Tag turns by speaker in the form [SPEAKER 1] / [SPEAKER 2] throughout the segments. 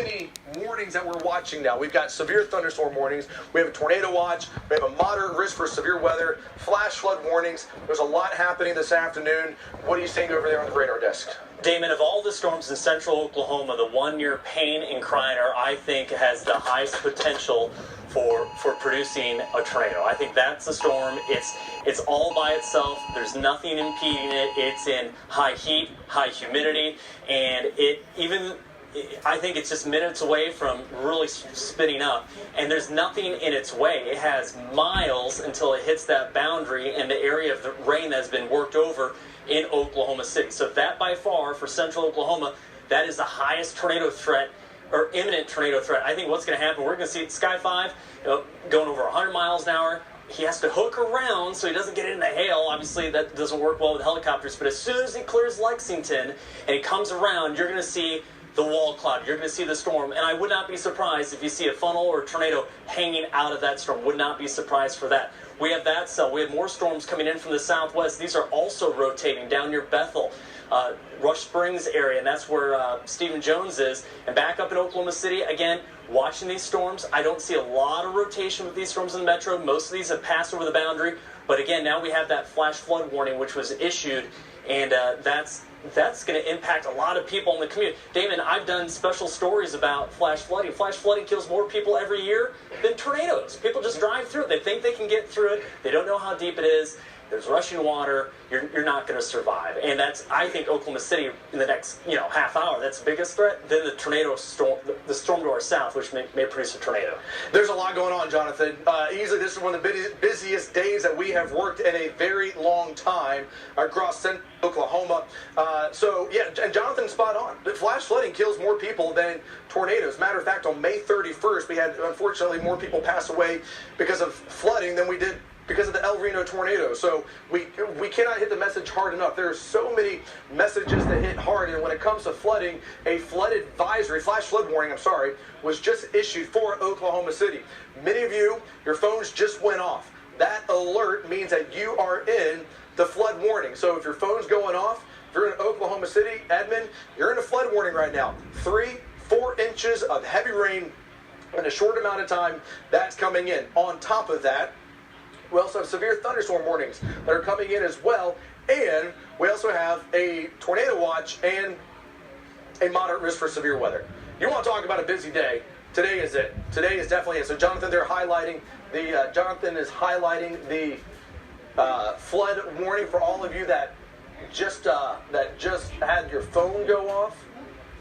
[SPEAKER 1] many warnings that we're watching now. We've got severe thunderstorm warnings. We have a tornado watch. We have a moderate risk for severe weather. Flash flood warnings. There's a lot happening this afternoon. What are you seeing over there on the radar desk?
[SPEAKER 2] Damon, of all the storms in central Oklahoma, the one near Payne and Kreiner, I think, has the highest potential for producing a tornado. I think that's the storm. It's all by itself. There's nothing impeding it. It's in high heat, high humidity, and I think it's just minutes away from really spinning up, and there's nothing in its way. It has miles until it hits that boundary and the area of the rain that's been worked over in Oklahoma City. So that by far, for central Oklahoma, that is the highest tornado threat or imminent tornado threat. I think what's going to happen, we're going to see Sky 5 going over 100 miles an hour. He has to hook around so he doesn't get in the hail. Obviously, that doesn't work well with helicopters, but as soon as he clears Lexington and he comes around, you're going to see the wall cloud. You're going to see the storm, and I would not be surprised if you see a funnel or a tornado hanging out of that storm. Would not be surprised for that. We have that cell. We have more storms coming in from the southwest. These are also rotating down near Bethel, Rush Springs area, and that's where Stephen Jones is. And back up in Oklahoma City, again, watching these storms. I don't see a lot of rotation with these storms in the metro. Most of these have passed over the boundary. But again, now we have that flash flood warning, which was issued, and that's going to impact a lot of people in the community. Damon, I've done special stories about flash flooding. Flash flooding kills more people every year than tornadoes. People just drive through it. They think they can get through it. They don't know how deep it is. There's rushing water. You're not going to survive. And that's, I think, Oklahoma City in the next half hour. That's the biggest threat. Then the tornado storm, the storm to our south, which may produce a tornado.
[SPEAKER 1] There's a lot going on, Jonathan. Easily, this is one of the busiest days that we have worked in a very long time across central Oklahoma. And Jonathan's spot on. Flash flooding kills more people than tornadoes. Matter of fact, on May 31st, we had, unfortunately, more people pass away because of flooding than we did because of the El Reno tornado. So we cannot hit the message hard enough. There are so many messages that hit hard, and when it comes to flooding, a flood advisory, flash flood warning, was just issued for Oklahoma City. Many of you, your phones just went off. That alert means that you are in the flood warning. So if your phone's going off, if you're in Oklahoma City, Edmond, you're in a flood warning right now. 3-4 inches of heavy rain in a short amount of time, that's coming in. On top of that, we also have severe thunderstorm warnings that are coming in as well, and we also have a tornado watch and a moderate risk for severe weather. You want to talk about a busy day? Today is it. Today is definitely it. So Jonathan, Jonathan is highlighting the flood warning for all of you that just had your phone go off,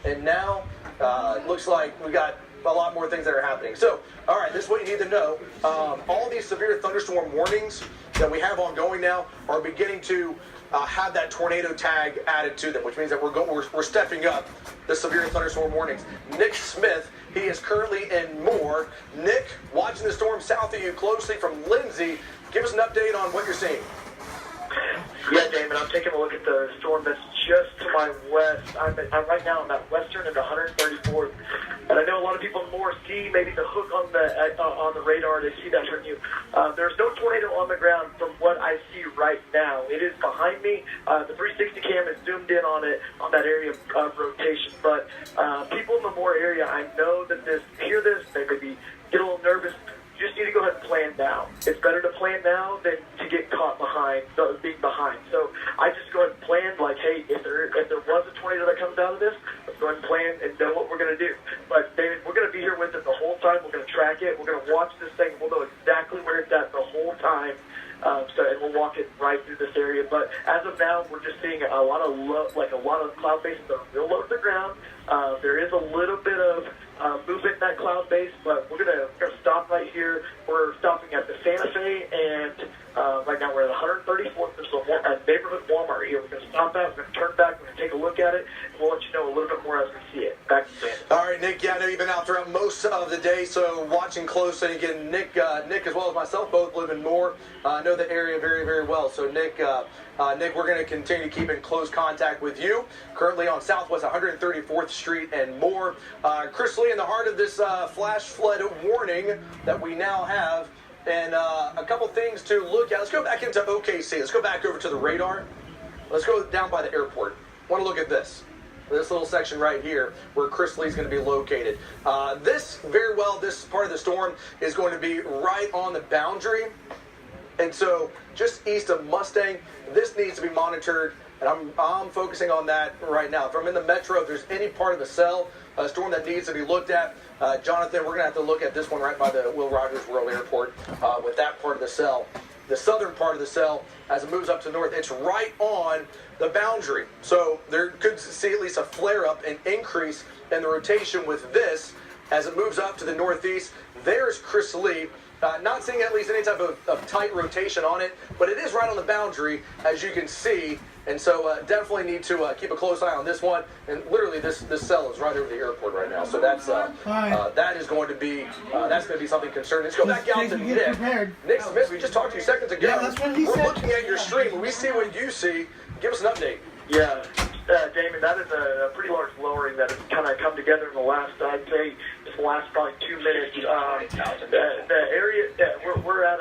[SPEAKER 1] and now it looks like we got a lot more things that are happening. So, all right, this is what you need to know. All these severe thunderstorm warnings that we have ongoing now are beginning to have that tornado tag added to them, which means that we're stepping up the severe thunderstorm warnings. Nick Smith, he is currently in Moore. Nick, watching the storm south of you closely from Lindsay. Give us an update on what you're seeing.
[SPEAKER 3] Yeah, Damon, I'm taking a look at the storm that's just to my west. I'm right now on that western and 134th, and I know a lot of people in Moore see maybe the hook on the radar. They see that from you. There's no tornado on the ground from what I see right now. It is behind me. The 360 cam is zoomed in on it, on that area of rotation. But people in the Moore area, I know that hear this, they maybe get a little nervous. You just need to go ahead and plan now. It's better to plan now than to get caught being behind. So I just go ahead and plan like, hey, if there was a tornado that comes out of this, let's go ahead and plan and know what we're going to do. But David, we're going to be here with it the whole time. We're going to track it. We're going to watch this thing. We'll know exactly where it's at the whole time. And we'll walk it right through this area. But as of now, we're just seeing a lot of cloud bases that are real low to the ground. There is a little bit of movement in that cloud base, but we're gonna stop right here. We're stopping at the Santa Fe, and right now we're at 134th. There's a neighborhood Walmart here. We're gonna stop that. We're gonna turn back. We're gonna take a look at it, and we'll let you know a little bit more as we see it. Back to Santa.
[SPEAKER 1] All right, Nick. Yeah, I know you've been out throughout most of the day, so watching closely. Again, Nick as well as myself both live in Moore. Know the area very, very well. So Nick, we're going to continue to keep in close contact with you. Currently on Southwest 134th Street and Moore. Chris Lee, in the heart of this flash flood warning that we now have, and a couple things to look at. Let's go back into OKC. Let's go back over to the radar. Let's go down by the airport. Want to look at this. this little section right here where Chris Lee's going to be located. This part of the storm is going to be right on the boundary. And so just east of Mustang, this needs to be monitored. And I'm focusing on that right now. If I'm in the metro, if there's any part of the cell, a storm that needs to be looked at, Jonathan, we're going to have to look at this one right by the Will Rogers World Airport with that part of the cell. The southern part of the cell, as it moves up to north, it's right on the boundary. So there could see at least a flare-up and increase in the rotation with this as it moves up to the northeast. There's Chris Lee. Not seeing at least any type of tight rotation on it, but it is right on the boundary, as you can see. And so definitely need to keep a close eye on this one. And literally, this cell is right over the airport right now. So that's that is going to be something concerning. Let's go back out to Nick. Nick Smith, we just talked to you seconds ago.
[SPEAKER 4] Yeah, that's what he said.
[SPEAKER 1] We're looking at your stream. When we see what you see, give us an update.
[SPEAKER 3] Yeah, Damon, that is a pretty large lowering that has kind of come together in the last, I'd say, just the last probably 2 minutes. The area that we're at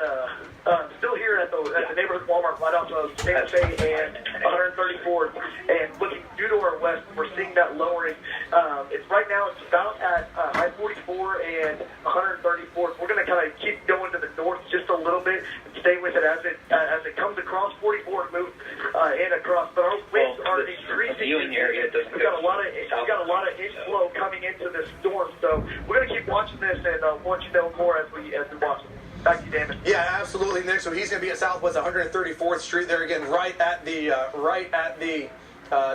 [SPEAKER 3] still here at the neighborhood Walmart right off of Santa Fe and 134th, and looking due to our west, we're seeing that lowering. It's right now it's about at I-44 and 134th. We're going to kind of keep going to the north just a little bit and stay with it as it comes across 44 and move in across. But our winds are increasing. We've got a lot of inflow coming into this storm, so we're going to keep watching this and we'll let you know more as we watch it. Back to you, Damon.
[SPEAKER 1] Yeah, absolutely, Nick. So he's going to be at Southwest 134th Street there again, right at the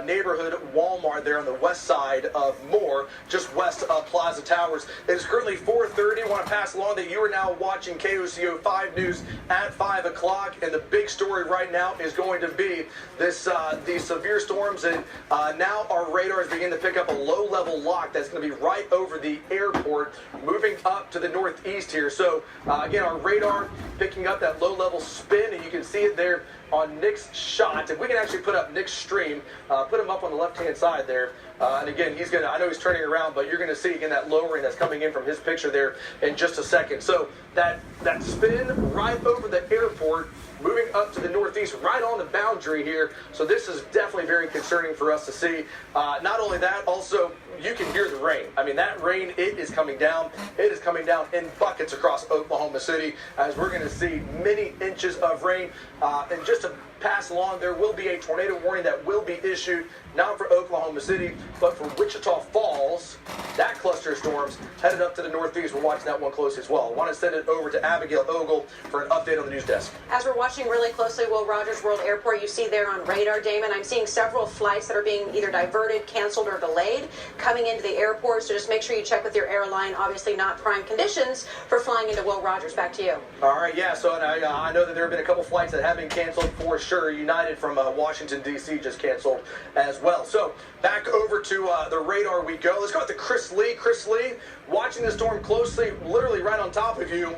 [SPEAKER 1] neighborhood Walmart there on the west side of Moore, just west of Plaza Towers. It is currently 4:30. I want to pass along that you are now watching KOCO 5 News at 5 o'clock, and the big story right now is going to be these severe storms, and now our radar is beginning to pick up a low-level lock that's going to be right over the airport, moving up to the northeast here. So again, our radar picking up that low-level spin, and you can see it there on Nick's shot. If we can actually put up Nick's stream, put him up on the left-hand side there. And again, I know he's turning around, but you're going to see again that lowering that's coming in from his picture there in just a second. So that spin right over the airport, moving up to the northeast, right on the boundary here. So this is definitely very concerning for us to see. Not only that, also you can hear the rain. I mean, that rain, it is coming down. It is coming down in buckets across Oklahoma City, as we're going to see many inches of rain. And just to pass along, there will be a tornado warning that will be issued, not for Oklahoma City, but for Wichita Falls. That cluster of storms headed up to the northeast. We're watching that one closely as well. I want to send it over to Abigail Ogle for an update on the news desk.
[SPEAKER 5] As we're watching really closely Will Rogers World Airport, you see there on radar, Damon, I'm seeing several flights that are being either diverted, canceled, or delayed coming into the airport. So just make sure you check with your airline. Obviously not prime conditions for flying into Will Rogers. Back to you.
[SPEAKER 1] All right, yeah. So I know that there have been a couple flights that have been canceled for sure. United from Washington, D.C. just canceled as well. So back over to the radar we go. Let's go with the Chris Lee. Chris Lee, watching the storm closely, literally right on top of you.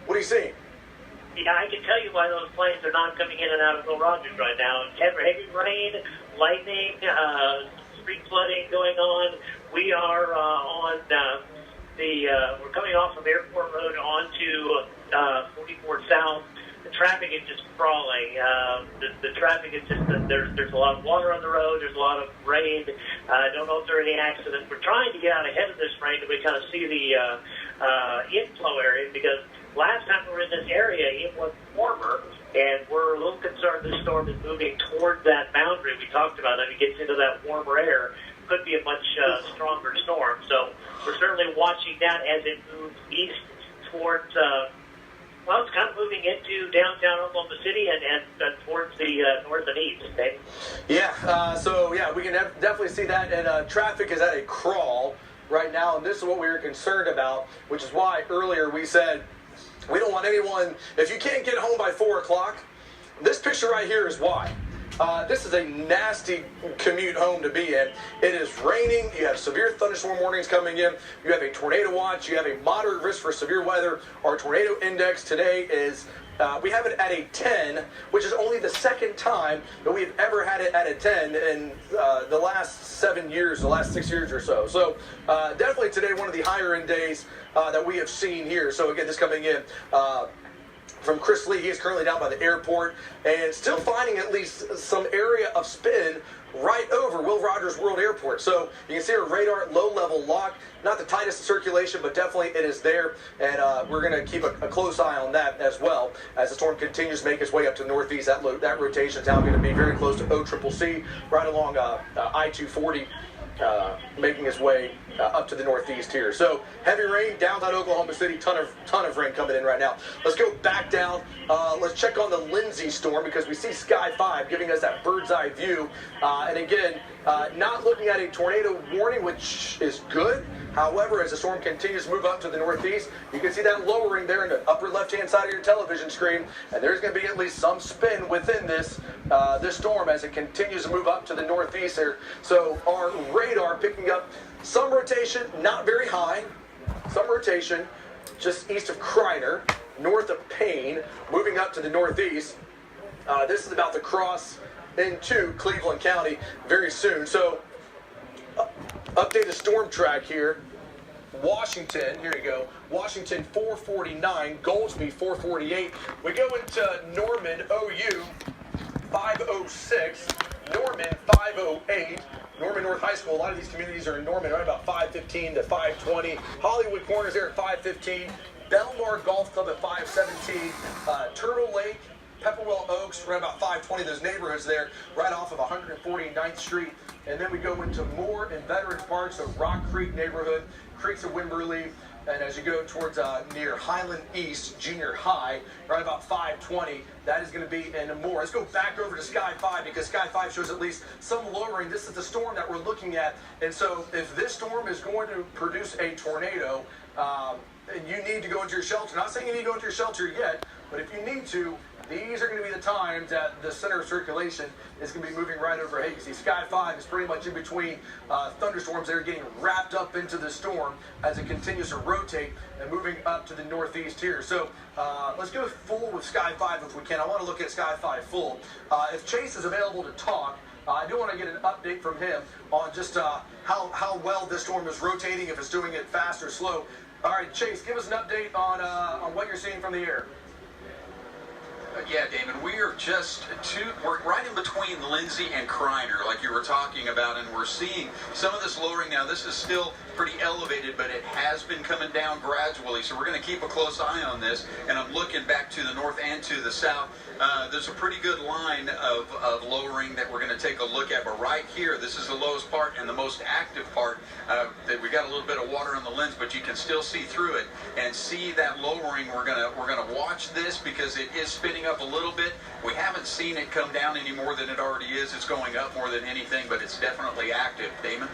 [SPEAKER 1] What are you seeing?
[SPEAKER 6] Yeah, I can tell you why those planes are not coming in and out of Will Rogers right now. Heavy rain, lightning, street flooding going on. We are we're coming off of Airport Road onto 44 South. The traffic is just crawling. The traffic is just, there's a lot of water on the road. There's a lot of rain. I don't know if there are any accidents. We're trying to get out ahead of this rain to kind of see the inflow area, because last time we were in this area, it was warmer, and we're a little concerned this storm is moving toward that boundary we talked about. If it gets into that warmer air, it could be a much stronger storm. So we're certainly watching that as it moves east towards it's kind of moving into downtown Oklahoma City and towards the north and east. Okay?
[SPEAKER 1] Yeah, we can definitely see that. And traffic is at a crawl right now, and this is what we were concerned about, which is why earlier we said we don't want anyone, if you can't get home by 4 o'clock, this picture right here is why. This is a nasty commute home to be in. It is raining. You have severe thunderstorm warnings coming in. You have a tornado watch. You have a moderate risk for severe weather. Our tornado index today is, we have it at a 10, which is only the second time that we've ever had it at a 10 in the last 7 years, the last 6 years or so. So definitely today one of the higher end days that we have seen here. So again, this coming in from Chris Lee. He is currently down by the airport and still finding at least some area of spin right over Will Rogers World Airport. So you can see our radar low-level lock. Not the tightest circulation, but definitely it is there. And we're going to keep a close eye on that as well as the storm continues to make its way up to the northeast. That rotation is now going to be very close to OCCC, right along I-240. Making his way up to the northeast here. So heavy rain downtown Oklahoma City, ton of rain coming in right now. Let's go back down. Let's check on the Lindsay storm because we see Sky 5 giving us that bird's eye view. And again, not looking at a tornado warning, which is good. However, as the storm continues to move up to the northeast, you can see that lowering there in the upper left-hand side of your television screen. And there's going to be at least some spin within this storm as it continues to move up to the northeast here. So our radar picking up some rotation, not very high, some rotation just east of Kreiner, north of Payne, moving up to the northeast. This is about to cross into Cleveland County very soon. So updated storm track here. Washington, here you go. Washington 449, Goldsby 448. We go into Norman, OU 506, Norman 508. Norman North High School, a lot of these communities are in Norman, right about 515 to 520. Hollywood Corners there at 515. Belmar Golf Club at 517. Turtle Lake, Pepperwell Oaks, right about 520. Those neighborhoods there, right off of 149th Street. And then we go into Moore and Veterans Park, so Rock Creek neighborhood, Creeks of Wimberley. And as you go towards near Highland East Junior High, right about 520, that is going to be in Moore. Let's go back over to Sky 5 because Sky 5 shows at least some lowering. This is the storm that we're looking at. And so if this storm is going to produce a tornado, and you need to go into your shelter, not saying you need to go into your shelter yet, but if you need to, these are going to be the times that the center of circulation is going to be moving right overhead. You see Sky 5 is pretty much in between thunderstorms that are getting wrapped up into the storm as it continues to rotate and moving up to the northeast here. So let's go full with Sky 5 if we can. I want to look at Sky 5 full. If Chase is available to talk, I do want to get an update from him on just how well this storm is rotating, if it's doing it fast or slow. All right, Chase, give us an update on what you're seeing from the air.
[SPEAKER 4] Yeah, Damon, we're right in between Lindsay and Kreiner, like you were talking about, and we're seeing some of this lowering now. This is still pretty elevated, but it has been coming down gradually, so we're going to keep a close eye on this. And I'm looking back to the north and to the south. There's a pretty good line of lowering that we're going to take a look at, but right here, this is the lowest part and the most active part. That we got a little bit of water on the lens, but you can still see through it and see that lowering. We're gonna watch this because it is spinning up a little bit. We haven't seen it come down any more than it already is. It's going up more than anything, but it's definitely active. Damon?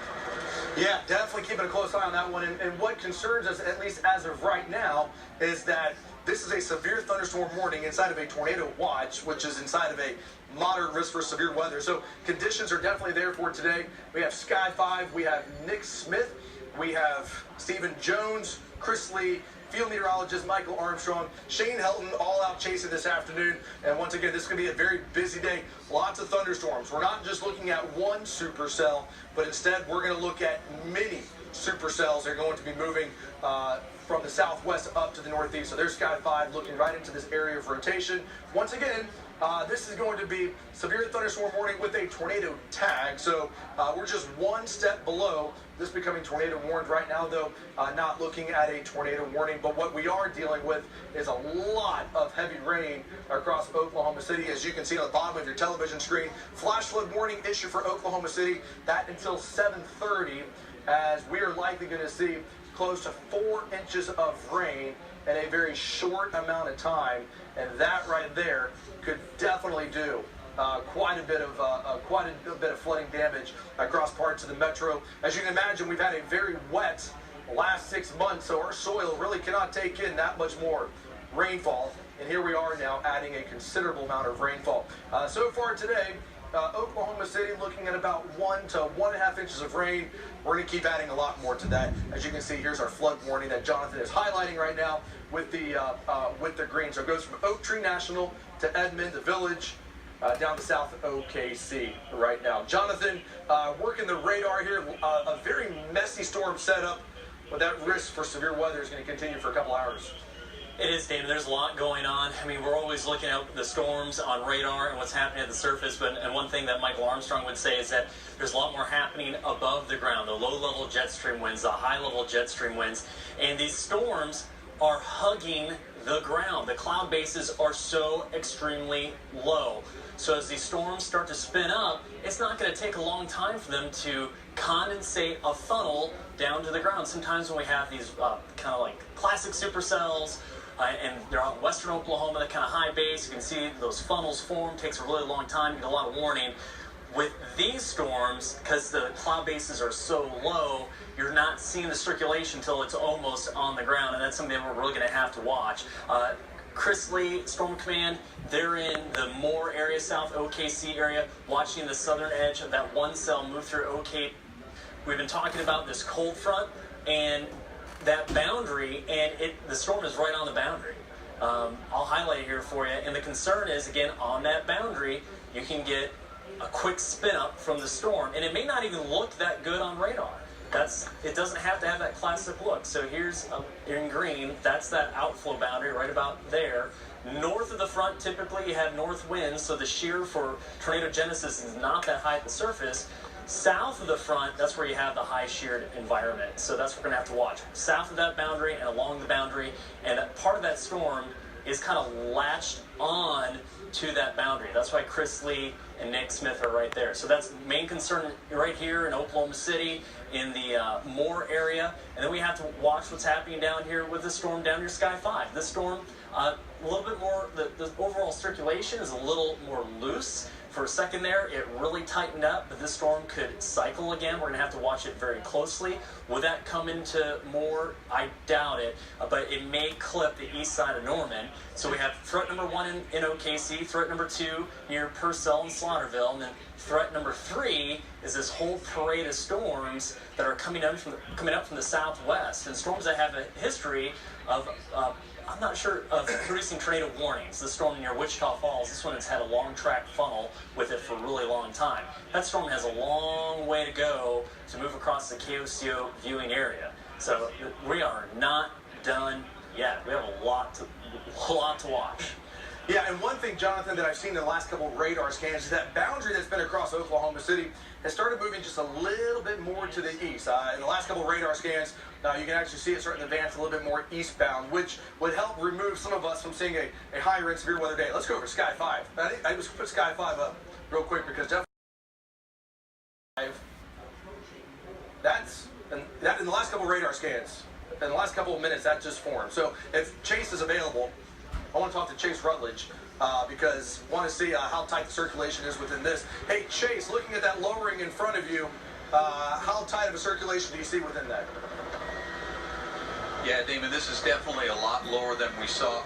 [SPEAKER 1] Yeah, definitely keeping a close eye on that one. And what concerns us, at least as of right now, is that this is a severe thunderstorm warning inside of a tornado watch, which is inside of a moderate risk for severe weather. So conditions are definitely there for today. We have Sky 5, we have Nick Smith, we have Stephen Jones, Chris Lee, field meteorologist Michael Armstrong, Shane Helton, all out chasing this afternoon. And once again, this is going to be a very busy day. Lots of thunderstorms. We're not just looking at one supercell, but instead we're going to look at many supercells that are going to be moving from the southwest up to the northeast. So there's Sky 5 looking right into this area of rotation. Once again, this is going to be severe thunderstorm warning with a tornado tag. So we're just one step below this becoming tornado warned right now, though not looking at a tornado warning. But what we are dealing with is a lot of heavy rain across Oklahoma City. As you can see on the bottom of your television screen, flash flood warning issued for Oklahoma City. That until 7:30, as we are likely going to see close to 4 inches of rain in a very short amount of time, and that right there could definitely do quite a bit of flooding damage across parts of the metro. As you can imagine, we've had a very wet last 6 months, so our soil really cannot take in that much more rainfall. And here we are now adding a considerable amount of rainfall. So far today, Oklahoma City looking at about 1 to 1.5 inches of rain. We're going to keep adding a lot more to that. As you can see, here's our flood warning that Jonathan is highlighting right now with the green. So it goes from Oak Tree National to Edmond, the Village, down to South OKC right now. Jonathan, working the radar here. A very messy storm setup, but that risk for severe weather is going to continue for a couple hours.
[SPEAKER 2] It is, Damon. There's a lot going on. I mean, we're always looking at the storms on radar and what's happening at the surface. And one thing that Michael Armstrong would say is that there's a lot more happening above the ground. The low-level jet stream winds, the high-level jet stream winds. And these storms are hugging the ground. The cloud bases are so extremely low. So as these storms start to spin up, it's not going to take a long time for them to condensate a funnel down to the ground. Sometimes when we have these kind of like classic supercells, and they're out in western Oklahoma, that kind of high base, you can see those funnels form, takes a really long time, you get a lot of warning. With these storms, because the cloud bases are so low, you're not seeing the circulation until it's almost on the ground, and that's something that we're really going to have to watch. Chris Lee, Storm Command, they're in the Moore area, South OKC area, watching the southern edge of that one cell move through OK. We've been talking about this cold front and that boundary, and the storm is right on the boundary. I'll highlight it here for you. And the concern is, again, on that boundary, you can get a quick spin up from the storm, and it may not even look that good on radar. It doesn't have to have that classic look. So here's in green, that's that outflow boundary right about there. North of the front, typically you have north winds, so the shear for tornado genesis is not that high at the surface. South of the front, that's where you have the high sheared environment. So that's what we're going to have to watch. South of that boundary and along the boundary, and part of that storm is kind of latched on to that boundary. That's why Chris Lee and Nick Smith are right there. So that's the main concern right here in Oklahoma City, in the Moore area. And then we have to watch what's happening down here with the storm down near Sky 5. This storm, a little bit more, the overall circulation is a little more loose. For a second there, it really tightened up, but this storm could cycle again. We're going to have to watch it very closely. Will that come into Moore? I doubt it, but it may clip the east side of Norman. So we have threat number 1 in OKC, threat number 2 near Purcell and Slaughterville, and then threat number 3 is this whole parade of storms that are coming up from the southwest, and storms that have a history of I'm not sure of producing tornado warnings. The storm near Wichita Falls, this one has had a long track funnel with it for a really long time. That storm has a long way to go to move across the KOCO viewing area. So we are not done yet. We have a lot to watch.
[SPEAKER 1] Yeah, and one thing, Jonathan, that I've seen in the last couple of radar scans is that boundary that's been across Oklahoma City has started moving just a little bit more to the east. In the last couple of radar scans, you can actually see it starting to advance a little bit more eastbound, which would help remove some of us from seeing a higher end severe weather day. Let's go over Sky 5. I just put Sky 5 up real quick because definitely that in the last couple of radar scans, in the last couple of minutes, that just formed. So if Chase is available, I want to talk to Chase Rutledge because I want to see how tight the circulation is within this. Hey, Chase, looking at that lowering in front of you, how tight of a circulation do you see within that?
[SPEAKER 4] Yeah, Damon, this is definitely a lot lower than we saw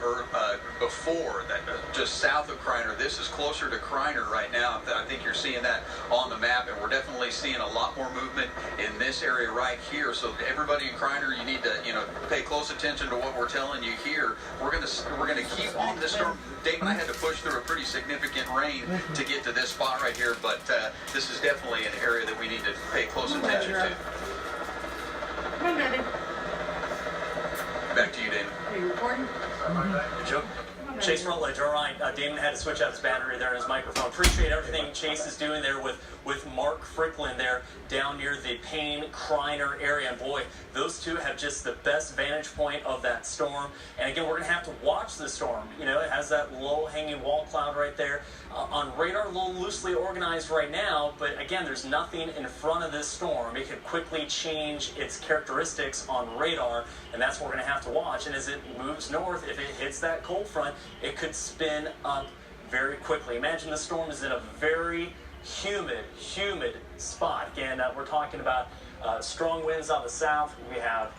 [SPEAKER 4] before, just south of Kreiner. This is closer to Kreiner right now. I think you're seeing that on the map, and we're definitely seeing a lot more movement in this area right here. So everybody in Kreiner, you need to pay close attention to what we're telling you here. We're gonna keep on this storm. Damon, I had to push through a pretty significant rain to get to this spot right here, but this is definitely an area that we need to pay close attention to.
[SPEAKER 7] Come on, Daddy.
[SPEAKER 4] Back to you, Damon.
[SPEAKER 7] Are you recording?
[SPEAKER 2] Good job. Chase Rutledge, all right. Damon had to switch out his battery there in his microphone. Appreciate everything Chase is doing there with Mark Fricklin there down near the Payne, Kreiner area. And boy, those two have just the best vantage point of that storm. And again, we're going to have to watch the storm. It has that low-hanging wall cloud right there. On radar, a little loosely organized right now, but again, there's nothing in front of this storm. It could quickly change its characteristics on radar, and that's what we're going to have to watch. And as it moves north, if it hits that cold front, it could spin up very quickly. Imagine the storm is in a very humid spot. Again, we're talking about strong winds out the south. We have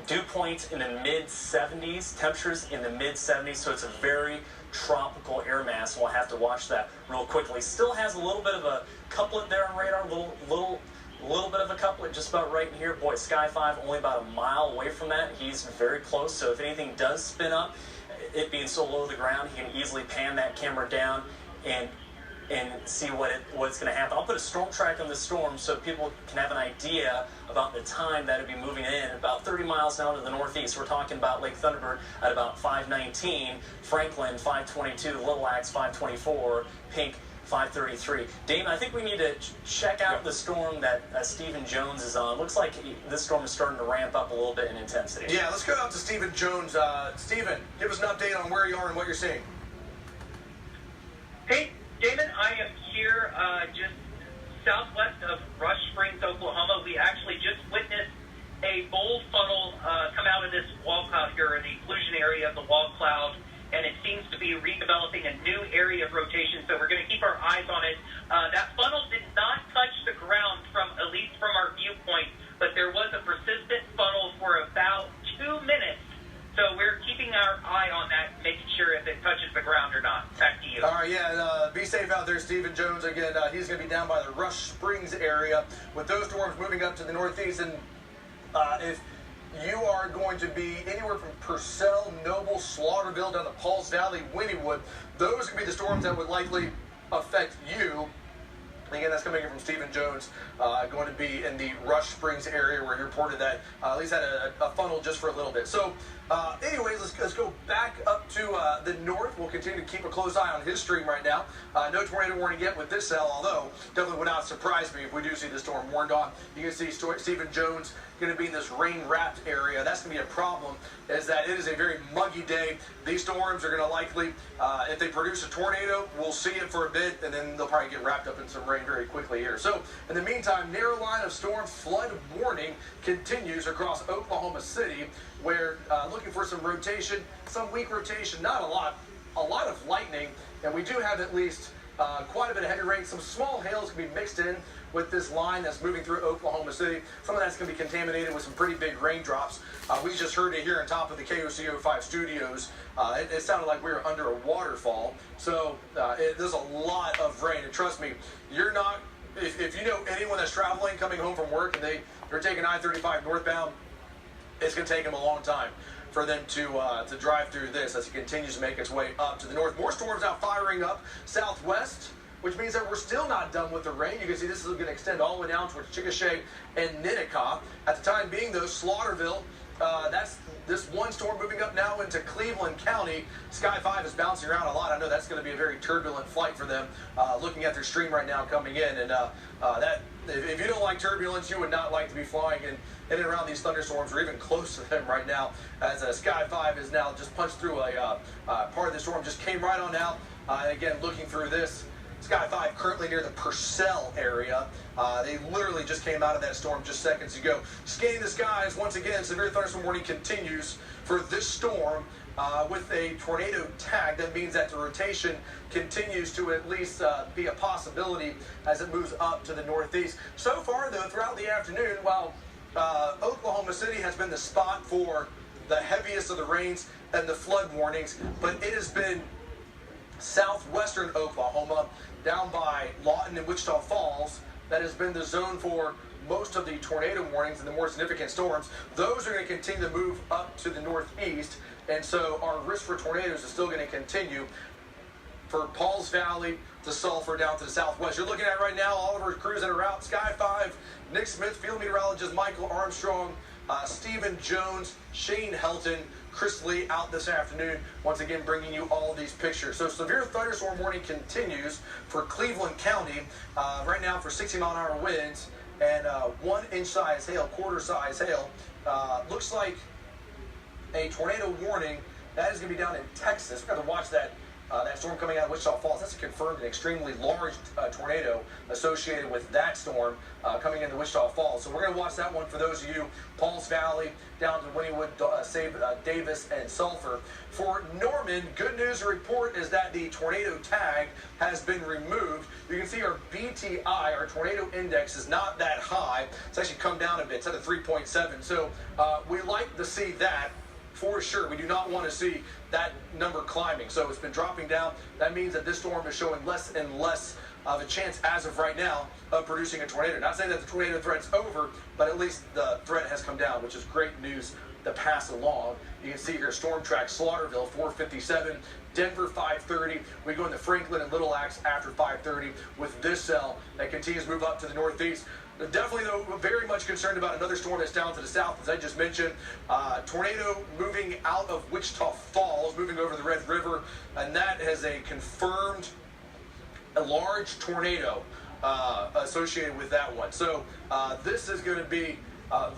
[SPEAKER 2] dew points in the mid-70s, temperatures in the mid-70s, so it's a very tropical air mass, and we'll have to watch that real quickly. Still has a little bit of a couplet there on radar, little bit of a couplet just about right in here. Boy, Sky 5 only about a mile away from that. He's very close, so if anything does spin up, it being so low to the ground, he can easily pan that camera down and and see what's going to happen. I'll put a storm track on the storm so people can have an idea about the time that it'll be moving in. About 30 miles now to the northeast. We're talking about Lake Thunderbird at about 5:19, Franklin 5:22, Little Axe 5:24, Pink 5:33. Damon, I think we need to check out the storm that Stephen Jones is on. Looks like this storm is starting to ramp up a little bit in intensity.
[SPEAKER 1] Yeah, let's go out to Stephen Jones. Stephen, give us an update on where you are and what you're seeing.
[SPEAKER 8] Hey, Damon, I am here just southwest of Rush Springs, Oklahoma. We actually just witnessed a bold funnel come out of this wall cloud here, in the inclusion area of the wall cloud, and it seems to be redeveloping a new area of rotation, so we're going to keep our eyes on it. That funnel did not touch the ground, at least from our viewpoint, but there was a persistent funnel for about 2 minutes. So we're keeping our eye on that, making sure if it touches the ground or not. Back to you.
[SPEAKER 1] All right, yeah, be safe out there, Stephen Jones. Again, he's going to be down by the Rush Springs area with those storms moving up to the northeast. And if you are going to be anywhere from Purcell, Noble, Slaughterville, down to Pauls Valley, Wynnewood, those could be the storms that would likely affect you. Again, that's coming in from Stephen Jones, going to be in the Rush Springs area where he reported that at least had a funnel just for a little bit. So, anyways, let's go back up to the north. We'll continue to keep a close eye on his stream right now. No tornado warning yet with this cell, although definitely would not surprise me if we do see the storm warned on. You can see Stephen Jones going to be in this rain-wrapped area. That's going to be a problem, is that it is a very muggy day. These storms are going to likely, if they produce a tornado, we'll see it for a bit, and then they'll probably get wrapped up in some rain very quickly here. So, in the meantime, narrow line of storm flood warning continues across Oklahoma City, where looking for some rotation, some weak rotation, not a lot of lightning, and we do have at least quite a bit of heavy rain. Some small hails can be mixed in with this line that's moving through Oklahoma City. Some of that's going to be contaminated with some pretty big raindrops. We just heard it here on top of the KOCO5 studios. It sounded like we were under a waterfall. So there's a lot of rain. And trust me, you're not, if you know anyone that's traveling, coming home from work, and they're taking I-35 northbound, it's going to take them a long time for them to drive through this as it continues to make its way up to the north. More storms now firing up southwest, which means that we're still not done with the rain. You can see this is going to extend all the way down towards Chickasha and Nicoma. At the time being, though, Slaughterville, that's this one storm moving up now into Cleveland County. Sky 5 is bouncing around a lot. I know that's going to be a very turbulent flight for them, looking at their stream right now coming in. And that, if you don't like turbulence, you would not like to be flying in and around these thunderstorms or even close to them right now, as Sky 5 is now just punched through a part of the storm, just came right on out. And again, looking through this, Sky 5 currently near the Purcell area. They literally just came out of that storm just seconds ago. Scanning the skies, once again, severe thunderstorm warning continues for this storm with a tornado tag. That means that the rotation continues to at least be a possibility as it moves up to the northeast. So far, though, throughout the afternoon, while Oklahoma City has been the spot for the heaviest of the rains and the flood warnings, but it has been southwestern Oklahoma, down by Lawton and Wichita Falls, that has been the zone for most of the tornado warnings and the more significant storms. Those are going to continue to move up to the northeast, and so our risk for tornadoes is still going to continue for Pauls Valley to Sulphur down to the southwest. You're looking at right now all of our crews that are out. Sky 5, Nick Smith, field meteorologist Michael Armstrong, Stephen Jones, Shane Helton, Chris Lee out this afternoon, once again bringing you all of these pictures. So severe thunderstorm warning continues for Cleveland County right now for 60-mile-an-hour winds and 1-inch size hail, quarter-size hail. Looks like a tornado warning that is going to be down in Texas. We're going to watch that storm coming out of Wichita Falls. That's confirmed an extremely large tornado associated with that storm coming into Wichita Falls. So we're going to watch that one for those of you, Pauls Valley, down to Wynnewood, Davis, and Sulphur. For Norman, good news to report is that the tornado tag has been removed. You can see our BTI, our tornado index, is not that high. It's actually come down a bit. It's at a 3.7. So we like to see that. For sure, we do not want to see that number climbing. So it's been dropping down. That means that this storm is showing less and less of a chance as of right now of producing a tornado. Not saying that the tornado threat's over, but at least the threat has come down, which is great news to pass along. You can see here storm track Slaughterville 457, Denver 530. We go into Franklin and Little Axe after 530 with this cell that continues to move up to the northeast. Definitely, though, very much concerned about another storm that's down to the south, as I just mentioned. Tornado moving out of Wichita Falls, moving over the Red River, and that has a confirmed a large tornado associated with that one. So this is going to be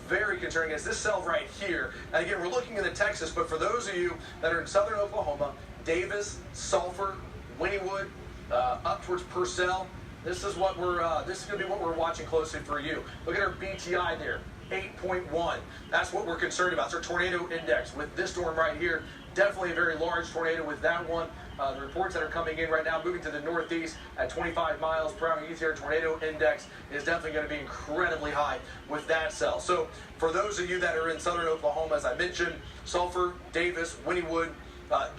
[SPEAKER 1] very concerning. It's this cell right here. And again, we're looking into Texas, but for those of you that are in southern Oklahoma, Davis, Sulphur, Wynnewood, up towards Purcell, this is what we're. This is going to be what we're watching closely for you. Look at our BTI there, 8.1. That's what we're concerned about. It's our tornado index with this storm right here. Definitely a very large tornado with that one. The reports that are coming in right now, moving to the northeast at 25 miles per hour. Our tornado index is definitely going to be incredibly high with that cell. So for those of you that are in southern Oklahoma, as I mentioned, Sulphur, Davis, Wynnewood,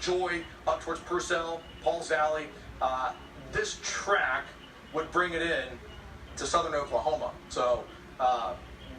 [SPEAKER 1] Joy, up towards Purcell, Pauls Valley, this track would bring it in to southern Oklahoma. So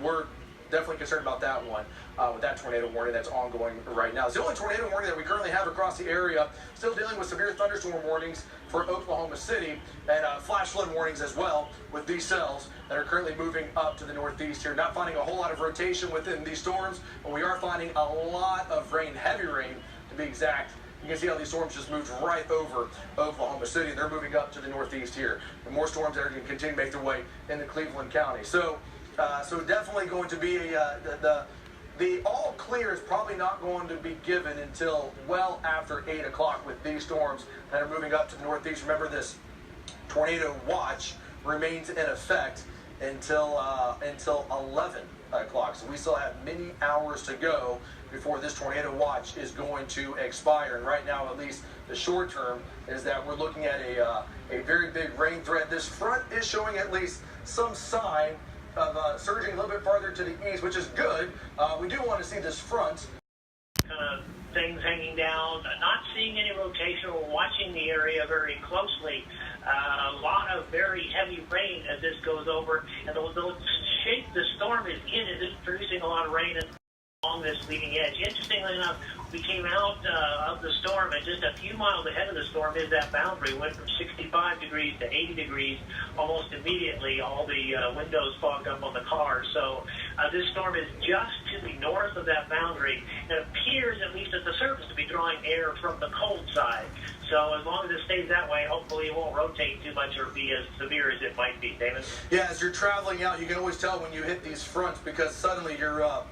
[SPEAKER 1] we're definitely concerned about that one with that tornado warning that's ongoing right now. It's the only tornado warning that we currently have across the area. Still dealing with severe thunderstorm warnings for Oklahoma City and flash flood warnings as well with these cells that are currently moving up to the northeast here. Not finding a whole lot of rotation within these storms, but we are finding a lot of rain, heavy rain to be exact. You can see how these storms just moved right over Oklahoma City. They're moving up to the northeast here. And more storms that are going to continue to make their way into Cleveland County. So definitely going to be the all clear is probably not going to be given until well after 8 o'clock with these storms that are moving up to the northeast. Remember, this tornado watch remains in effect until 11 o'clock. So we still have many hours to go before this tornado watch is going to expire. And right now, at least the short term, is that we're looking at a very big rain threat. This front is showing at least some sign of surging a little bit farther to the east, which is good. We do want to see this front.
[SPEAKER 6] Things hanging down, not seeing any rotation. We're watching the area very closely. A lot of very heavy rain as this goes over, and the shape the storm is in is producing a lot of rain along this leading edge. Interestingly enough, we came out of the storm, and just a few miles ahead of the storm is that boundary. Went from 65 degrees to 80 degrees almost immediately. All the windows fogged up on the car. So this storm is just to the north of that boundary. It appears, at least at the surface, to be drawing air from the cold side. So as long as it stays that way, hopefully it won't rotate too much or be as severe as it might be, David.
[SPEAKER 1] Yeah, as you're traveling out, you can always tell when you hit these fronts because suddenly your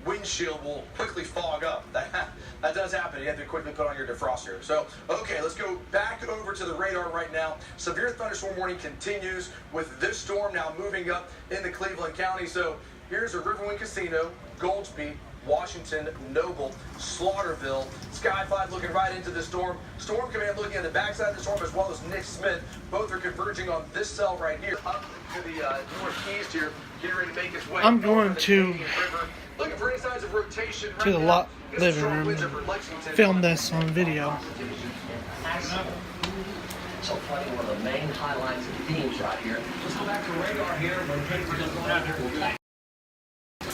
[SPEAKER 1] windshield will quickly fog up. That does happen. You have to quickly put on your defroster. So, okay, let's go back over to the radar right now. Severe thunderstorm warning continues with this storm now moving up into Cleveland County. So here's a Riverwind Casino, Goldsby, Washington, Noble, Slaughterville. Sky 5 looking right into the storm. Storm Command looking at the backside of the storm as well as Nick Smith. Both are converging on this cell right here up to the northeast here. Getting ready to make its way.
[SPEAKER 9] I'm going to
[SPEAKER 1] looking for any signs of rotation
[SPEAKER 9] to the living room and film this on video.
[SPEAKER 10] So flooding one of the main highlights of the beams right here. Let's go back to radar here. When papers are going out here, we'll do.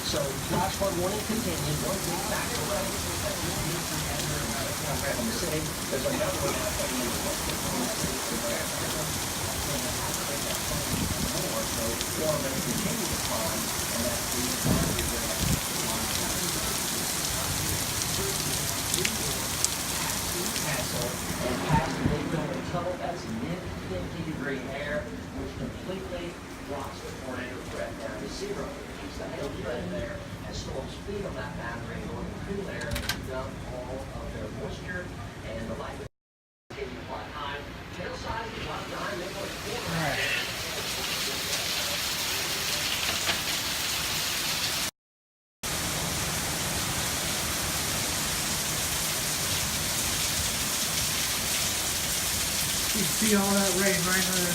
[SPEAKER 10] So flash flood warning continues. One thing back to rain. In the city, there's another one out there. So storm may continue to climb, and that's the and past the big building tunnel, that's mid-50-degree air, which completely drops the tornado threat down to zero. It keeps the hail threat there, and storms feed on that boundary going to cool air and dump all of their moisture, and the likelihood of getting quite high. Tail size is about 9.4.
[SPEAKER 9] You see all that rain right there.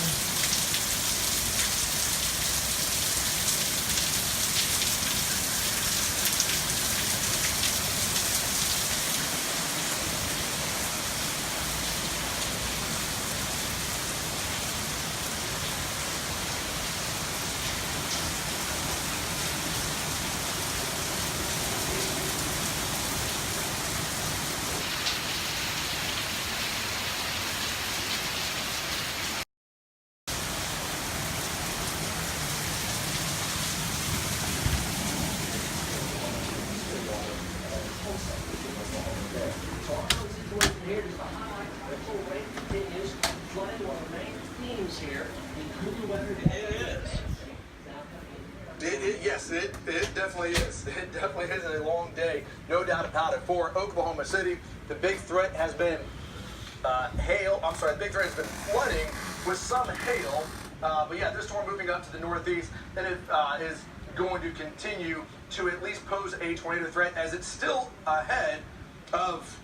[SPEAKER 10] days here. Inclement weather today.
[SPEAKER 4] It is.
[SPEAKER 1] Yes, it definitely is. It definitely is a long day, no doubt about it, for Oklahoma City. The big threat has been hail. I'm sorry, the big threat has been flooding with some hail. But yeah, this storm moving up to the northeast, and it is going to continue to at least pose a tornado threat as it's still ahead of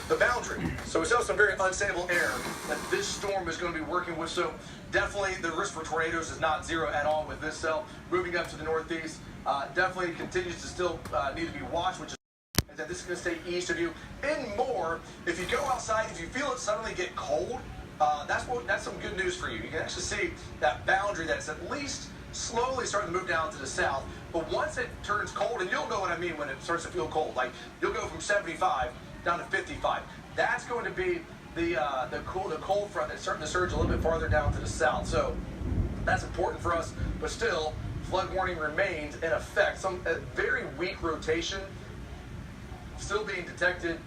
[SPEAKER 1] the boundary. So we still have some very unstable air that this storm is going to be working with. So definitely the risk for tornadoes is not zero at all with this cell moving up to the northeast. Definitely continues to still need to be watched, which is that this is going to stay east of you. In Moore, if you go outside, if you feel it suddenly get cold, that's some good news for you. You can actually see that boundary that's at least slowly starting to move down to the south. But once it turns cold, and you'll know what I mean when it starts to feel cold, like you'll go from 75 down to 55. That's going to be the cold front that's starting to surge a little bit farther down to the south. So that's important for us. But still, flood warning remains in effect. Some very weak rotation still being detected.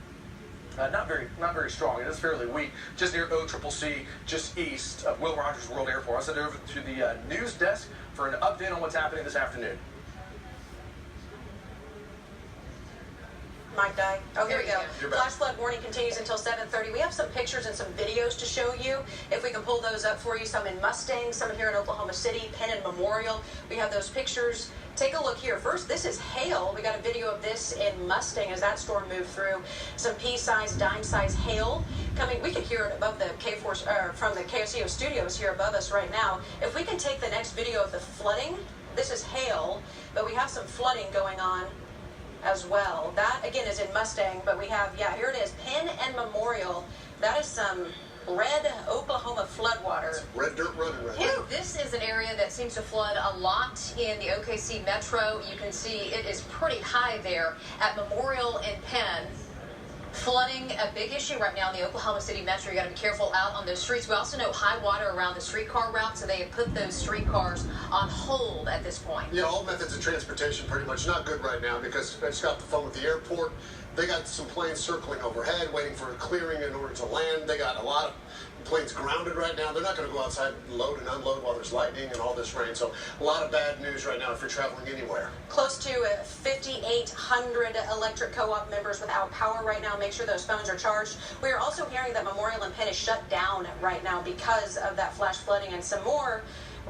[SPEAKER 1] Not very strong. It is fairly weak. Just near OCCC, just east of Will Rogers World Airport. I'll send it over to the news desk for an update on what's happening this afternoon.
[SPEAKER 5] Mic die. Oh, here we go.
[SPEAKER 1] You're back.
[SPEAKER 5] Flash flood warning continues until 7:30. We have some pictures and some videos to show you. If we can pull those up for you, some in Mustang, some here in Oklahoma City, Penn and Memorial. We have those pictures. Take a look here. First, this is hail. We got a video of this in Mustang as that storm moved through. Some pea-sized, dime-sized hail coming. We can hear it above the K4 from the KSCO studios here above us right now. If we can take the next video of the flooding, this is hail, but we have some flooding going on as well. That again is in Mustang, but we have, yeah, here it is, Penn and Memorial. That is some red Oklahoma floodwater.
[SPEAKER 11] Red dirt running right
[SPEAKER 12] now. This is an area that seems to flood a lot in the OKC metro. You can see it is pretty high there at Memorial and Penn. Flooding, a big issue right now in the Oklahoma City metro. You got to be careful out on those streets. We also know high water around the streetcar route, so they have put those streetcars on hold at this point.
[SPEAKER 11] Yeah, all methods of transportation pretty much not good right now because I just got off the phone with the airport. They got some planes circling overhead, waiting for a clearing in order to land. They got a lot of planes grounded right now. They're not going to go outside and load and unload while there's lightning and all this rain. So a lot of bad news right now if you're traveling anywhere.
[SPEAKER 5] Close to 5,800 electric co-op members without power right now. Make sure those phones are charged. We are also hearing that Memorial and Penn is shut down right now because of that flash flooding and some more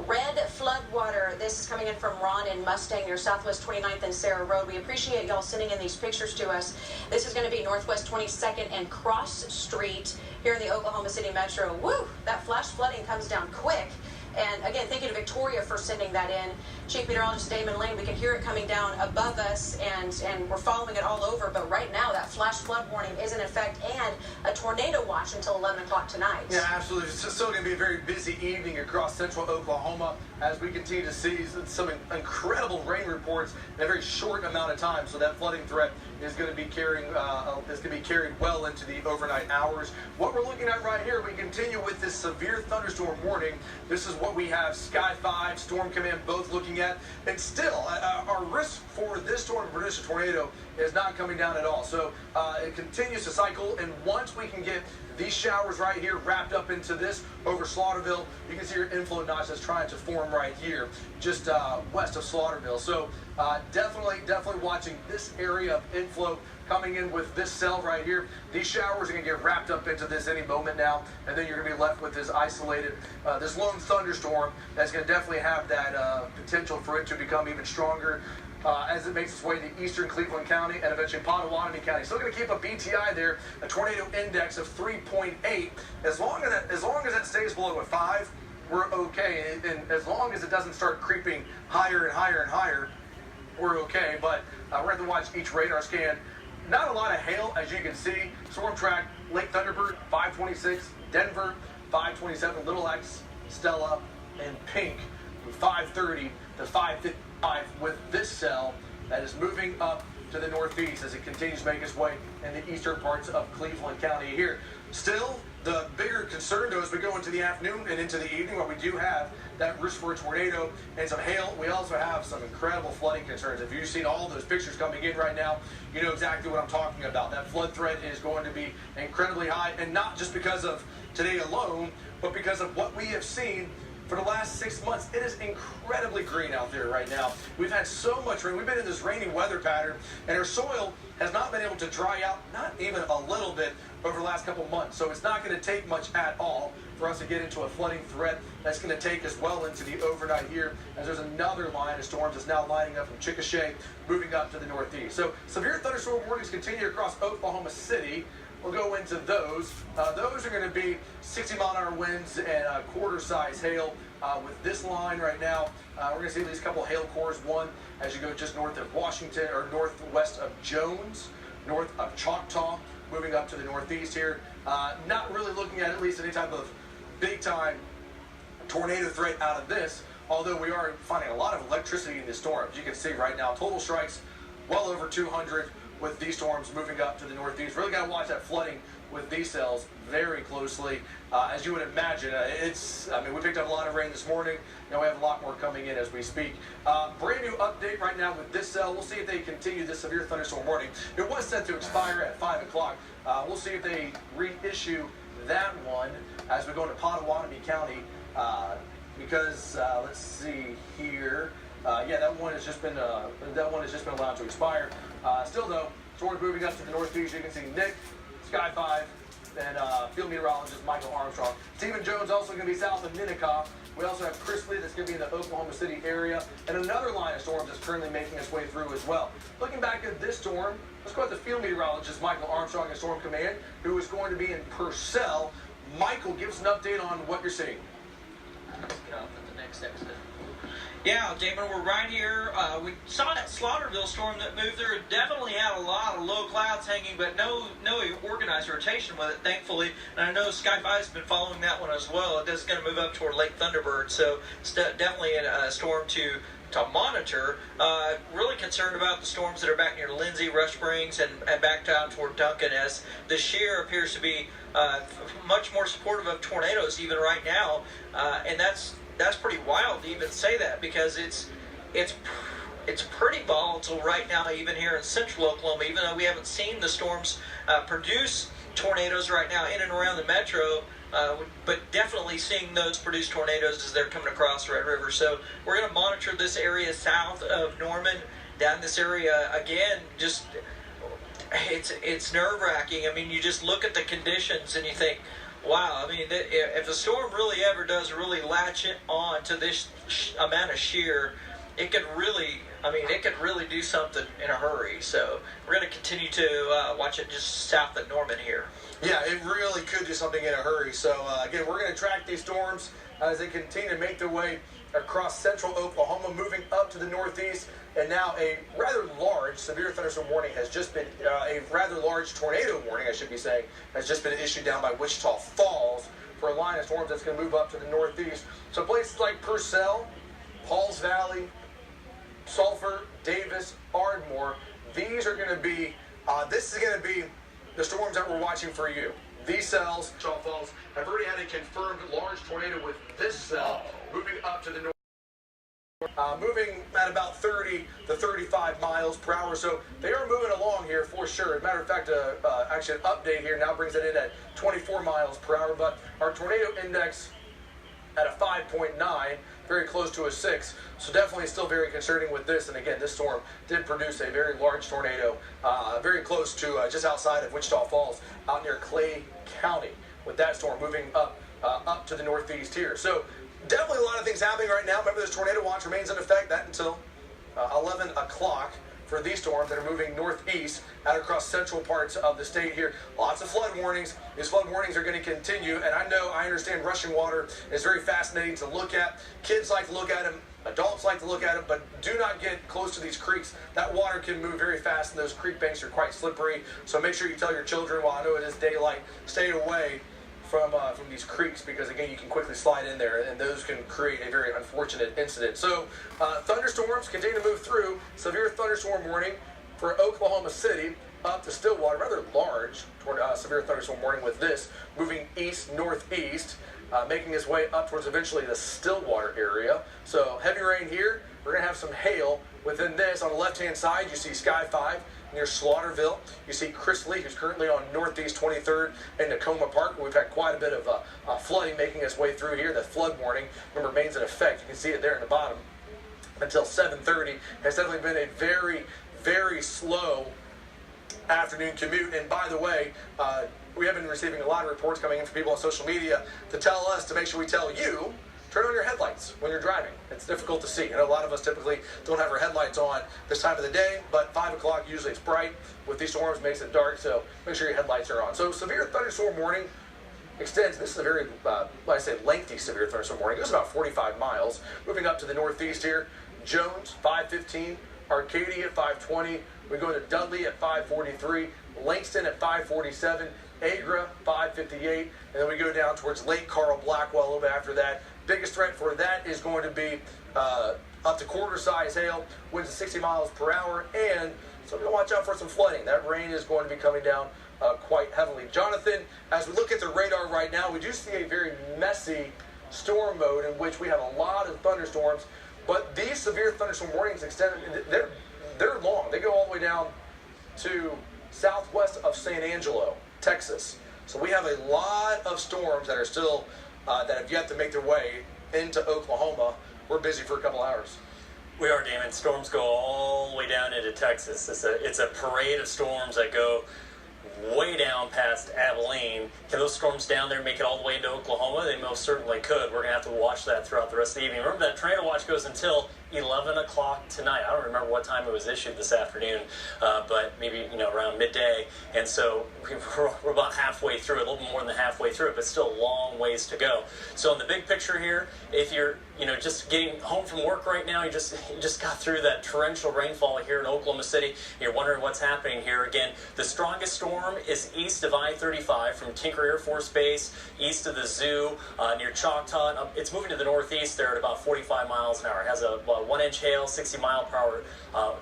[SPEAKER 5] red flood water. This is coming in from Ron in Mustang near Southwest 29th and Sarah Road. We appreciate y'all sending in these pictures to us. This is going to be Northwest 22nd and Cross Street here in the Oklahoma City metro. Woo! That flash flooding comes down quick. And again, thank you to Victoria for sending that in. Chief Meteorologist Damon Lane, we can hear it coming down above us, and we're following it all over. But right now, that flash flood warning is in effect, and a tornado watch until 11 o'clock tonight.
[SPEAKER 1] Yeah, absolutely. It's still going to be a very busy evening across central Oklahoma as we continue to see some incredible rain reports in a very short amount of time. So that flooding threat is going to be carried well into the overnight hours. What we're looking at right here, we continue with this severe thunderstorm warning. This is what we have Sky 5, Storm Command both looking at. And still, our risk for this storm to produce a tornado is not coming down at all. So it continues to cycle, and once we can get these showers right here wrapped up into this over Slaughterville, you can see your inflow notch that's trying to form right here, just west of Slaughterville. So definitely watching this area of inflow coming in with this cell right here. These showers are going to get wrapped up into this any moment now, and then you're going to be left with this isolated, this lone thunderstorm that's going to definitely have that potential for it to become even stronger as it makes its way to eastern Cleveland County and eventually Pottawatomie County. Still going to keep a BTI there, a tornado index of 3.8. As long as it stays below a 5, we're okay. And as long as it doesn't start creeping higher and higher and higher, we're okay. But we're going to have to watch each radar scan. Not a lot of hail, as you can see. Storm track, Lake Thunderbird, 526, Denver, 527, Little X, Stella, and Pink, from 530 to 555 with this cell that is moving up to the northeast as it continues to make its way in the eastern parts of Cleveland County here. Still, the bigger concern, though, as we go into the afternoon and into the evening, where we do have that risk for a tornado and some hail, we also have some incredible flooding concerns. If you've seen all those pictures coming in right now, you know exactly what I'm talking about. That flood threat is going to be incredibly high, and not just because of today alone, but because of what we have seen for the last 6 months. It is incredibly green out there right now. We've had so much rain. We've been in this rainy weather pattern, and our soil has not been able to dry out, not even a little bit, over the last couple months. So it's not going to take much at all for us to get into a flooding threat that's going to take us well into the overnight here, as there's another line of storms that's now lining up from Chickasha, moving up to the northeast. So severe thunderstorm warnings continue across Oklahoma City. We'll go into those. Those are going to be 60-mile-an-hour winds and quarter-size hail. With this line right now, we're going to see at least a couple of hail cores. One as you go just north of Washington, or northwest of Jones, north of Choctaw, moving up to the northeast here. Not really looking at least any type of big-time tornado threat out of this, although we are finding a lot of electricity in the storms. You can see right now, total strikes well over 200 with these storms moving up to the northeast. Really got to watch that flooding with these cells very closely. As you would imagine, we picked up a lot of rain this morning. Now we have a lot more coming in as we speak. Brand new update right now with this cell. We'll see if they continue this severe thunderstorm warning. It was set to expire at 5 o'clock. We'll see if they reissue that one as we go into Pottawatomie County, because let's see here. That one has just been allowed to expire. Still though, storms moving up to the northeast. You can see Nick, Sky 5, and field meteorologist Michael Armstrong. Stephen Jones also going to be south of Nicoma. We also have Chris Lee that's going to be in the Oklahoma City area, and another line of storms that's currently making its way through as well. Looking back at this storm, let's go with the field meteorologist Michael Armstrong in Storm Command, who is going to be in Purcell. Michael, give us an update on what you're seeing.
[SPEAKER 13] Let's get off at the next exit. Yeah, Damon, we're right here. We saw that Slaughterville storm that moved through. It definitely had a lot of low clouds hanging, but no organized rotation with it, thankfully. And I know Sky 5's been following that one as well. It is going to move up toward Lake Thunderbird, so it's definitely a storm to monitor. Really concerned about the storms that are back near Lindsay, Rush Springs, and back down toward Duncan, as the shear appears to be much more supportive of tornadoes even right now, and that's pretty wild to even say that, because it's pretty volatile right now, even here in central Oklahoma, even though we haven't seen the storms produce tornadoes right now in and around the metro, but definitely seeing those produce tornadoes as they're coming across Red River. So we're going to monitor this area south of Norman, down this area again. Just it's nerve-wracking. I mean, you just look at the conditions and you think, wow, I mean, if the storm really ever does really latch it on to this amount of shear, it could really do something in a hurry. So we're going to continue to watch it just south of Norman here.
[SPEAKER 1] Yeah, it really could do something in a hurry. So, again, we're going to track these storms as they continue to make their way across central Oklahoma, moving up to the northeast. And now a rather large severe thunderstorm warning has just been, a rather large tornado warning, I should be saying, has just been issued down by Wichita Falls for a line of storms that's going to move up to the northeast. So places like Purcell, Pauls Valley, Sulphur, Davis, Ardmore, these are going to be, this is going to be the storms that we're watching for you. These cells, Wichita Falls, have already had a confirmed large tornado with this cell moving up to the north. Moving at about 30 to 35 miles per hour. So they are moving along here for sure. As a matter of fact, actually an update here now brings it in at 24 miles per hour. But our tornado index at a 5.9, very close to a 6. So definitely still very concerning with this. And again, this storm did produce a very large tornado, very close to just outside of Wichita Falls, out near Clay County, with that storm moving up to the northeast here. So definitely a lot of things happening right now. Remember, this tornado watch remains in effect. That until 11 o'clock for these storms that are moving northeast out across central parts of the state here. Lots of flood warnings. These flood warnings are going to continue. And I understand rushing water is very fascinating to look at. Kids like to look at them. Adults like to look at them. But do not get close to these creeks. That water can move very fast, and those creek banks are quite slippery. So make sure you tell your children, while I know it is daylight, stay away from these creeks, because again, you can quickly slide in there, and those can create a very unfortunate incident. So thunderstorms continue to move through. Severe thunderstorm warning for Oklahoma City up to Stillwater, rather large toward severe thunderstorm warning with this moving east-northeast, making its way up towards eventually the Stillwater area. So heavy rain here. We're going to have some hail within this. On the left-hand side, you see Sky 5 near Slaughterville. You see Chris Lee, who's currently on Northeast 23rd and Nicoma Park. We've had quite a bit of flooding making its way through here. The flood warning remains in effect. You can see it there in the bottom until 7:30. Has definitely been a very, very slow afternoon commute. And by the way, we have been receiving a lot of reports coming in from people on social media to tell us to make sure we tell you, turn on your headlights when you're driving. It's difficult to see. I know a lot of us typically don't have our headlights on this time of the day, but 5 o'clock usually it's bright. With these storms, it makes it dark, so make sure your headlights are on. So severe thunderstorm warning extends. This is a very, lengthy severe thunderstorm warning. It goes about 45 miles. Moving up to the northeast here, Jones, 5:15, Arcadia at 5:20. We go to Dudley at 5:43, Langston at 5:47, Agra 5:58, and then we go down towards Lake Carl Blackwell a little bit after that. Biggest threat for that is going to be up to quarter-size hail, winds of 60 miles per hour, and so we're going to watch out for some flooding. That rain is going to be coming down quite heavily. Jonathan, as we look at the radar right now, we do see a very messy storm mode in which we have a lot of thunderstorms, but these severe thunderstorm warnings extend, they're long. They go all the way down to southwest of San Angelo, Texas. So we have a lot of storms that are still, that have yet to make their way into Oklahoma. We're busy for a couple hours.
[SPEAKER 2] We are, Damon. Storms go all the way down into Texas. It's a parade of storms that go way down past Abilene. Can those storms down there make it all the way into Oklahoma? They most certainly could. We're going to have to watch that throughout the rest of the evening. Remember, that tornado watch goes until 11 o'clock tonight. I don't remember what time it was issued this afternoon, but maybe around midday. And so we're about halfway through it, a little more than halfway through it, but still a long ways to go. So in the big picture here, if you're just getting home from work right now, you just got through that torrential rainfall here in Oklahoma City, you're wondering what's happening here. Again, the strongest storm is east of I-35 from Tinker Air Force Base, east of the zoo, near Choctaw. It's moving to the northeast there at about 45 miles an hour. It has a 1-inch hail, 60-mile-per-hour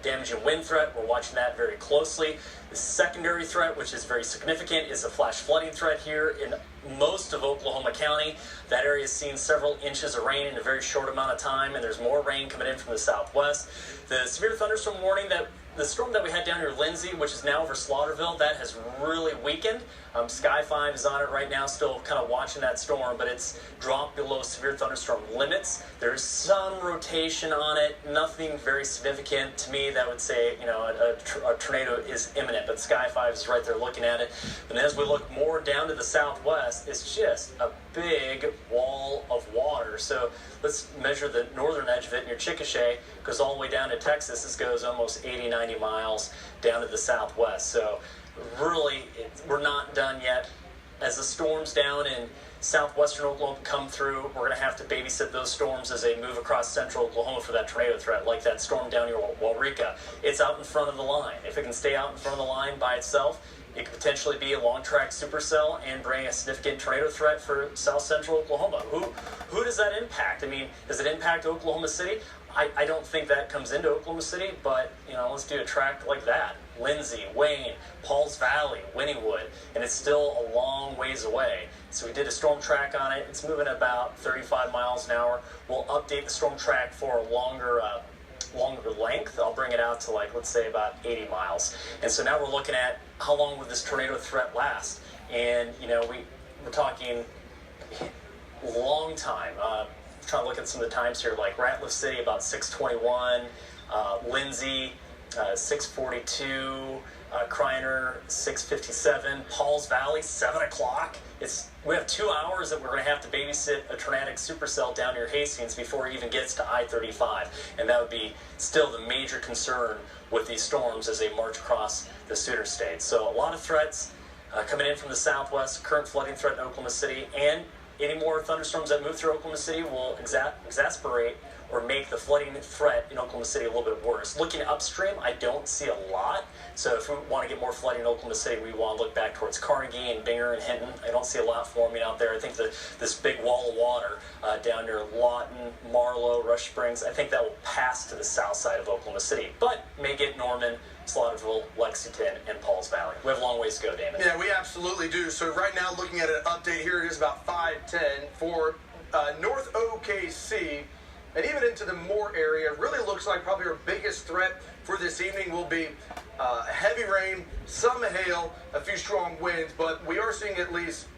[SPEAKER 2] damaging wind threat. We're watching that very closely. The secondary threat, which is very significant, is a flash flooding threat here in most of Oklahoma County. That area has seen several inches of rain in a very short amount of time, and there's more rain coming in from the southwest. The severe thunderstorm warning, the storm that we had down here, Lindsay, which is now over Slaughterville, that has really weakened. Sky 5 is on it right now, still kind of watching that storm, but it's dropped below severe thunderstorm limits. There's some rotation on it, nothing very significant to me that would say, a tornado is imminent, but Sky 5 is right there looking at it. And as we look more down to the southwest, it's just a big wall of water. So let's measure the northern edge of it near Chickasha. Goes all the way down to Texas. This goes almost 80, 90 miles down to the southwest. So really, we're not done yet. As the storms down in southwestern Oklahoma come through, we're going to have to babysit those storms as they move across central Oklahoma for that tornado threat, like that storm down near Waurika. It's out in front of the line. If it can stay out in front of the line by itself, it could potentially be a long-track supercell and bring a significant tornado threat for south central Oklahoma. Who does that impact? I mean, does it impact Oklahoma City? I don't think that comes into Oklahoma City, but, let's do a track like that. Lindsay, Wayne, Pauls Valley, Wynnewood, and it's still a long ways away. So we did a storm track on it. It's moving about 35 miles an hour. We'll update the storm track for a longer length. I'll bring it out to let's say about 80 miles. And so now we're looking at how long would this tornado threat last? And, we're talking long time. Trying to look at some of the times here, like Ratliff City about 6:21, Lindsay 6:42, Kreiner 6:57, Pauls Valley 7 o'clock. We have 2 hours that we're going to have to babysit a tornadic supercell down near Hastings before it even gets to I-35, and that would be still the major concern with these storms as they march across the Sooner States. So a lot of threats coming in from the southwest, current flooding threat in Oklahoma City, and any more thunderstorms that move through Oklahoma City will exacerbate or make the flooding threat in Oklahoma City a little bit worse. Looking upstream, I don't see a lot. So if we want to get more flooding in Oklahoma City, we want to look back towards Carnegie and Binger and Hinton. I don't see a lot forming out there. I think this big wall of water down near Lawton, Marlow, Rush Springs, I think that will pass to the south side of Oklahoma City, but may get Norman, Slaughterville, Lexington, and Pauls Valley. We have a long ways to go, Damon.
[SPEAKER 1] Yeah, we absolutely do. So right now, looking at an update here, it is about 5:10 for North OKC. And even into the Moore area, really looks like probably our biggest threat for this evening will be heavy rain, some hail, a few strong winds, but we are seeing at least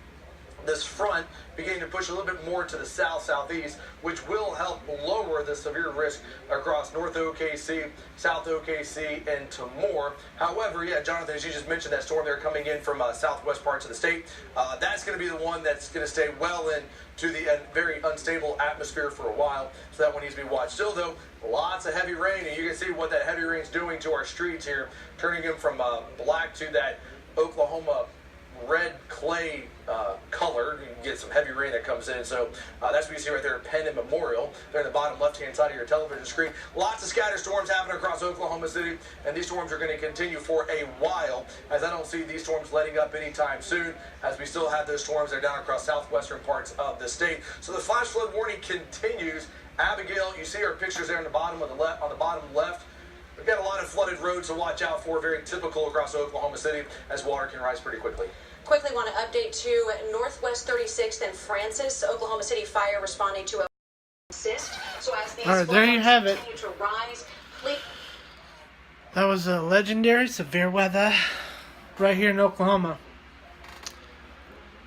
[SPEAKER 1] this front beginning to push a little bit more to the south-southeast, which will help lower the severe risk across North OKC, South OKC, and to Moore. However, yeah, Jonathan, as you just mentioned, that storm there coming in from southwest parts of the state, that's going to be the one that's going to stay well into the very unstable atmosphere for a while, so that one needs to be watched. Still, though, lots of heavy rain, and you can see what that heavy rain is doing to our streets here, turning them from black to that Oklahoma red clay color. You can get some heavy rain that comes in. So that's what you see right there at Penn and Memorial. They're in the bottom left-hand side of your television screen. Lots of scattered storms happening across Oklahoma City, and these storms are going to continue for a while, as I don't see these storms letting up anytime soon, as we still have those storms that are down across southwestern parts of the state. So the flash flood warning continues. Abigail, you see our pictures there on the bottom of the left, on the bottom left. We've got a lot of flooded roads to watch out for, very typical across Oklahoma City, as water can rise pretty quickly.
[SPEAKER 5] Quickly want to update to Northwest 36th and Francis, Oklahoma City fire responding to a assist. So as these
[SPEAKER 9] all right, there you have it.
[SPEAKER 5] continue to rise, please.
[SPEAKER 9] That was a legendary severe weather right here in Oklahoma.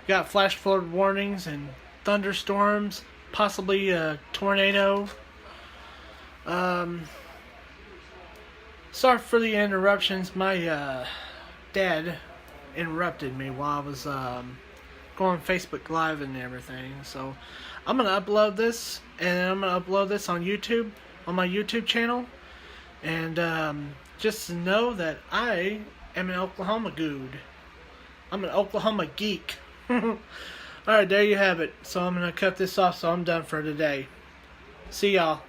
[SPEAKER 9] Got flash flood warnings and thunderstorms, possibly a tornado. Sorry for the interruptions. My dad interrupted me while I was going Facebook Live and everything. So I'm going to upload this, and I'm going to upload this on YouTube, on my YouTube channel. And just to know that I am an Oklahoma dude. I'm an Oklahoma geek. Alright, there you have it. So I'm going to cut this off, so I'm done for today. See y'all.